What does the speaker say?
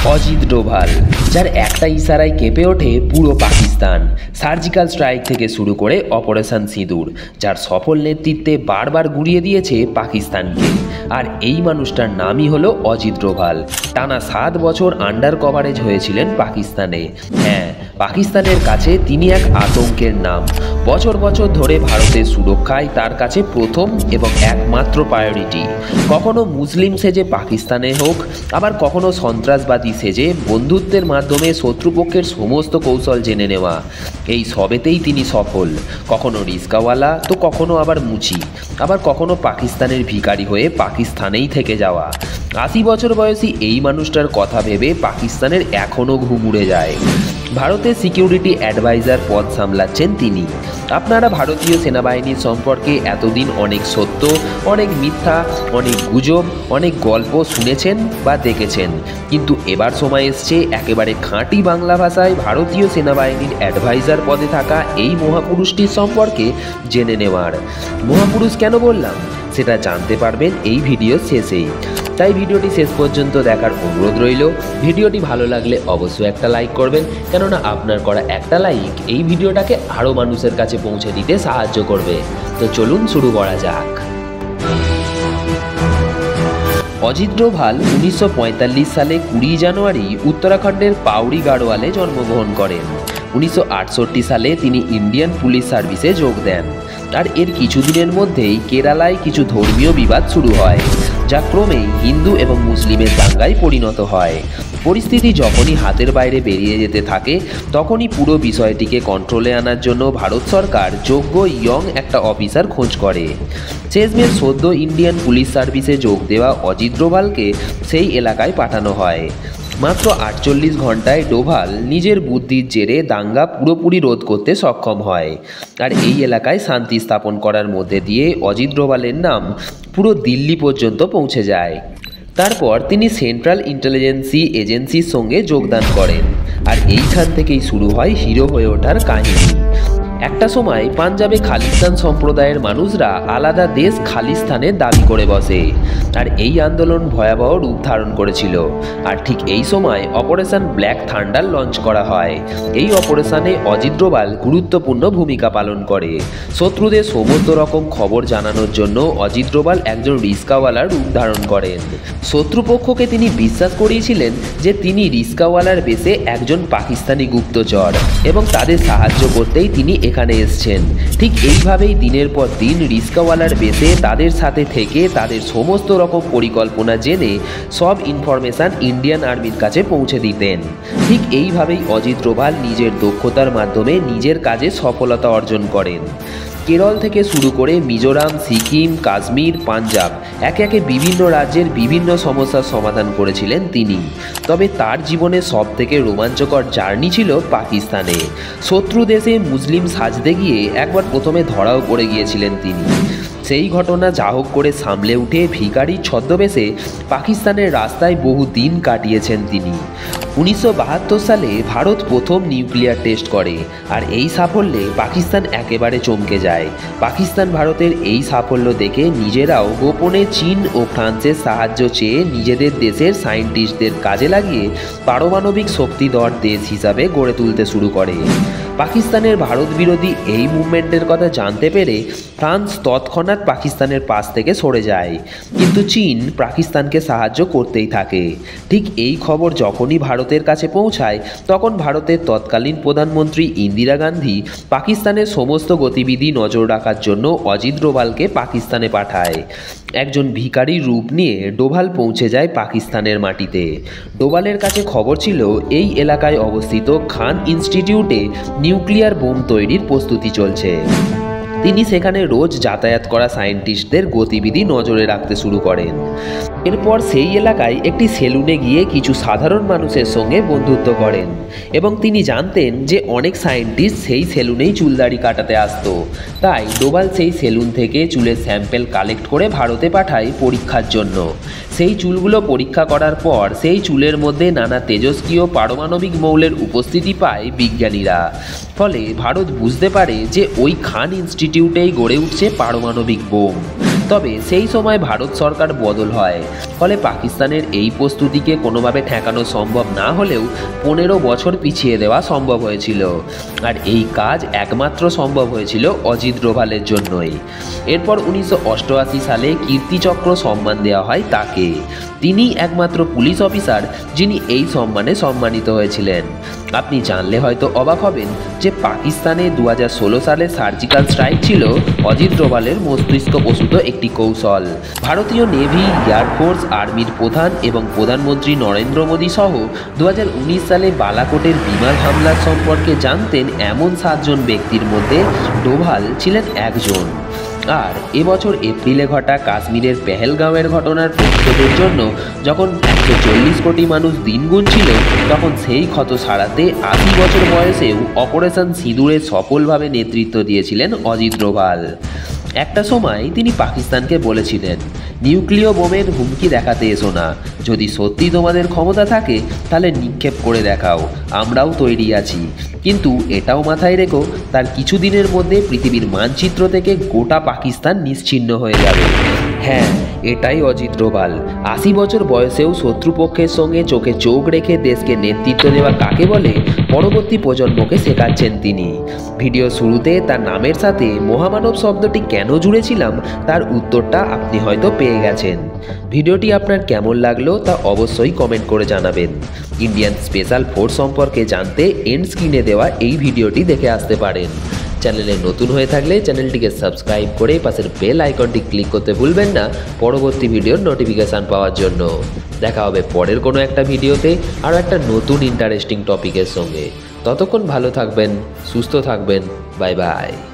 অজিত ডোভাল, যার একটা ইশারায় কেঁপে ওঠে পুরো পাকিস্তান। সার্জিক্যাল স্ট্রাইক থেকে শুরু করে অপারেশন সিঁদুর, যার সফল নেতৃত্বে বারবার গুঁড়িয়ে দিয়েছে পাকিস্তানকে। আর এই মানুষটার নামই হলো অজিত ডোভাল। টানা 7 বছর আন্ডার কভারেজ হয়েছিলেন পাকিস্তানে। হ্যাঁ, পাকিস্তানের কাছে তিনি এক আতঙ্কের নাম। বছর বছর ধরে ভারতের সুরক্ষায় তার কাছে প্রথম এবং একমাত্র প্রায়োরিটি। কখনো মুসলিম সেজে পাকিস্তানে হোক, আবার কখনো সন্ত্রাসবাদী সেজে বন্ধুত্বের মাধ্যমে শত্রুপক্ষের সমস্ত কৌশল জেনে নেওয়া। এই সবেতেই তিনি সফল। কখনো রিস্কাওয়ালা, তো কখনো আবার মুচি, আবার কখনো পাকিস্তানের ভিখারি হয়ে পাকিস্তানেই থেকে যাওয়া। 80 বছর বয়সী এই মানুষটার কথা ভেবে পাকিস্তানের এখনও ঘুম উড়ে যায়। ভারতের সিকিউরিটি অ্যাডভাইজার পদ সামলাচ্ছেন তিনি। আপনারা ভারতীয় সেনাবাহিনীর সম্পর্কে এতদিন অনেক সত্য, অনেক মিথ্যা, অনেক গুজব, অনেক গল্প শুনেছেন বা দেখেছেন, কিন্তু এবার সময় এসছে একেবারে খাঁটি বাংলা ভাষায় ভারতীয় সেনাবাহিনীর অ্যাডভাইজার পদে থাকা এই মহাপুরুষটির সম্পর্কে জেনে নেওয়ার। মহাপুরুষ কেন বললাম সেটা জানতে পারবেন এই ভিডিওর শেষেই, তাই ভিডিওটি শেষ পর্যন্ত দেখার অনুরোধ রইল। ভিডিওটি ভালো লাগলে অবশ্যই একটা লাইক করবেন, কেননা আপনার করা একটা লাইক এই ভিডিওটাকে আরও মানুষের কাছে পৌঁছে দিতে সাহায্য করবে। তো চলুন শুরু করা যাক। অজিত ডোভাল 1945 সালে 20 জানুয়ারি উত্তরাখণ্ডের পাউরি গাড়োয়ালে জন্মগ্রহণ করেন। 1968 সালে তিনি ইন্ডিয়ান পুলিশ সার্ভিসে যোগ দেন। আর এর কিছুদিনের মধ্যেই কেরালায় কিছু ধর্মীয় বিবাদ শুরু হয়, যা ক্রমেই হিন্দু এবং মুসলিমের দাঙ্গায় পরিণত হয়। পরিস্থিতি যখনই হাতের বাইরে বেরিয়ে যেতে থাকে, তখনই পুরো বিষয়টিকে কন্ট্রোলে আনার জন্য ভারত সরকার যোগ্য ইয়ং একটা অফিসার খোঁজ করে। শেষমেশ সদ্য ইন্ডিয়ান পুলিশ সার্ভিসে যোগ দেওয়া অজিত ডোভালকে সেই এলাকায় পাঠানো হয়। মাত্র 48 ঘন্টায় ডোভাল নিজের বুদ্ধির জেরে দাঙ্গা পুরোপুরি রোধ করতে সক্ষম হয়। আর এই এলাকায় শান্তি স্থাপন করার মধ্যে দিয়ে অজিত ডোভালের নাম পুরো দিল্লি পর্যন্ত পৌঁছে যায়। তারপর তিনি সেন্ট্রাল ইন্টেলিজেন্সি এজেন্সির সঙ্গে যোগদান করেন। আর এইখান থেকেই শুরু হয় হিরো হয়ে ওঠার কাহিনী। একটা সময় পাঞ্জাবে খালিস্তান সম্প্রদায়ের মানুষরা আলাদা দেশ খালিস্তানের দাবি করে বসে, আর এই আন্দোলন ভয়াবহ রূপ ধারণ করেছিল। আর ঠিক এই সময় অপারেশন ব্ল্যাক থান্ডার লঞ্চ করা হয়। এই অপারেশনে অজিত ডোভাল গুরুত্বপূর্ণ ভূমিকা পালন করে। শত্রুদের সমস্ত রকম খবর জানানোর জন্য অজিত ডোভাল একজন রিস্কাওয়ালার রূপ ধারণ করেন। শত্রুপক্ষকে তিনি বিশ্বাস করিয়েছিলেন যে তিনি রিস্কাওয়ালার বেশে একজন পাকিস্তানি গুপ্তচর, এবং তাদের সাহায্য করতেই তিনি এখানে এসছেন। ঠিক এইভাবেই দিনের পর দিন রিস্কাওয়ালার বেশে তাদের সাথে থেকে তাদের সমস্ত রকম পরিকল্পনা জেনে সব ইনফরমেশন ইন্ডিয়ান আর্মির কাছে পৌঁছে দিতেন। ঠিক এইভাবেই অজিত ডোভাল নিজের দক্ষতার মাধ্যমে নিজের কাজে সফলতা অর্জন করেন। কেরল থেকে শুরু করে মিজোরাম, সিকিম, কাশ্মীর, পাঞ্জাব, একে একে বিভিন্ন রাজ্যের বিভিন্ন সমস্যার সমাধান করেছিলেন তিনি। তবে তার জীবনের সবথেকে রোমাঞ্চকর জার্নি ছিল পাকিস্তানে। শত্রু দেশে মুসলিম সাজতে গিয়ে একবার প্রথমে ধরাও পড়ে গিয়েছিলেন তিনি। সেই ঘটনা যা হোক করে সামলে উঠে ভিখারি ছদ্মবেশে পাকিস্তানের রাস্তায় বহু দিন কাটিয়েছেন তিনি। 1972 সালে ভারত প্রথম নিউক্লিয়ার টেস্ট করে, আর এই সাফল্যে পাকিস্তান একেবারে চমকে যায়। পাকিস্তান ভারতের এই সাফল্য দেখে নিজেরাও গোপনে চীন ও ফ্রান্সের সাহায্য চেয়ে নিজেদের দেশের সায়েন্টিস্টদের কাজে লাগিয়ে পারমাণবিক শক্তিধর দেশ হিসাবে গড়ে তুলতে শুরু করে। পাকিস্তানের ভারত বিরোধী এই মুভমেন্টের কথা জানতে পেরে ফ্রান্স তৎক্ষণাৎ পাকিস্তানের পাশ থেকে সরে যায়, কিন্তু চীন পাকিস্তানকে সাহায্য করতেই থাকে। ঠিক এই খবর যখনই ভারতের কাছে পৌঁছায়, তখন ভারতের তৎকালীন প্রধানমন্ত্রী ইন্দিরা গান্ধী পাকিস্তানের সমস্ত গতিবিধি নজর রাখার জন্য অজিত ডোভালকে পাকিস্তানে পাঠায়। একজন ভিখারির রূপ নিয়ে ডোভাল পৌঁছে যায় পাকিস্তানের মাটিতে। ডোভালের কাছে খবর ছিল এই এলাকায় অবস্থিত খান ইনস্টিটিউটে নিউক্লিয়ার বোম তৈরির প্রস্তুতি চলছে। তিনি সেখানে রোজ যাতায়াত করা সায়েন্টিস্টদের গতিবিধি নজরে রাখতে শুরু করেন। এরপর সেই এলাকায় একটি সেলুনে গিয়ে কিছু সাধারণ মানুষের সঙ্গে বন্ধুত্ব করেন, এবং তিনি জানতেন যে অনেক সায়েন্টিস্ট সেই সেলুনেই চুলদাড়ি কাটাতে আসতো। তাই ডোভাল সেই সেলুন থেকে চুলের স্যাম্পেল কালেক্ট করে ভারতে পাঠায় পরীক্ষার জন্য। সেই চুলগুলো পরীক্ষা করার পর সেই চুলের মধ্যে নানা তেজস্ক্রিয় পারমাণবিক মৌলের উপস্থিতি পায় বিজ্ঞানীরা। ফলে ভারত বুঝতে পারে যে ওই খান ইনস্টিটিউটেই গড়ে উঠছে পারমাণবিক বোম। তবে সেই সময় ভারত সরকার বদল হয়। ফলে পাকিস্তানের এই প্রস্তুতিকে কোনোভাবে ঠেকানো সম্ভব না হলেও 15 বছর পিছিয়ে দেওয়া সম্ভব হয়েছিল। আর এই কাজ একমাত্র সম্ভব হয়েছিল অজিত ডোভালের জন্যই। এরপর 1988 সালে কীর্তিচক্র সম্মান দেওয়া হয় তাকে। তিনি একমাত্র পুলিশ অফিসার যিনি এই সম্মানে সম্মানিত হয়েছিলেন। আপনি জানলে হয়তো অবাক হবেন যে পাকিস্তানে 2016 সালে সার্জিক্যাল স্ট্রাইক ছিল অজিত ডোভালের মস্তিষ্কপ্রসূত একটি কৌশল। ভারতীয় নেভি, এয়ারফোর্স, আর্মির প্রধান এবং প্রধানমন্ত্রী নরেন্দ্র মোদী সহ 2019 সালে বালাকোটের বিমান হামলার সম্পর্কে জানতেন এমন 7 জন ব্যক্তির মধ্যে ডোভাল ছিলেন একজন। আর এবছর এপ্রিলে ঘটা কাশ্মীরের পেহেলগাঁওয়ের ঘটনার প্রতিশোধের জন্য যখন 140 কোটি মানুষ দিন গুনছিল, তখন সেই ক্ষত সারাতে 80 বছর বয়সেও অপারেশন সিঁদুরে সফলভাবে নেতৃত্ব দিয়েছিলেন অজিত ডোভাল। একটা সময় তিনি পাকিস্তানকে বলেছিলেন, নিউক্লিয় বোমের হুমকি দেখাতে এসো না, যদি সত্যি তোমাদের ক্ষমতা থাকে তাহলে নিক্ষেপ করে দেখাও, আমরাও তৈরি আছি। কিন্তু এটাও মাথায় রেখো, তার কিছুদিনের মধ্যে পৃথিবীর মানচিত্র থেকে গোটা পাকিস্তান নিশ্চিহ্ন হয়ে যাবে। হ্যাঁ, এটাই অজিত ডোভাল। 80 বছর বয়সেও শত্রুপক্ষের সঙ্গে চোখে চোখ রেখে দেশকে নেতৃত্ব দেওয়া কাকে বলে পরবর্তী প্রজন্মকে শেখাচ্ছেন তিনি। ভিডিও শুরুতে তার নামের সাথে মহামানব শব্দটি কেন জুড়েছিলাম তার উত্তরটা আপনি হয়তো পেয়ে গেছেন। ভিডিওটি আপনার কেমন লাগলো তা অবশ্যই কমেন্ট করে জানাবেন। ইন্ডিয়ান স্পেশাল ফোর্স সম্পর্কে জানতে এন্ড স্ক্রিনে দেওয়া এই ভিডিওটি দেখে আসতে পারেন। চ্যানেলে নতুন হয়ে থাকলে চ্যানেলটিকে সাবস্ক্রাইব করে পাশের বেল আইকনটি ক্লিক করতে ভুলবেন না পরবর্তী ভিডিওর নোটিফিকেশান পাওয়ার জন্য। দেখা হবে পরের কোনো একটা ভিডিওতে আরও একটা নতুন ইন্টারেস্টিং টপিকের সঙ্গে। ততক্ষণ ভালো থাকবেন, সুস্থ থাকবেন। Bye bye.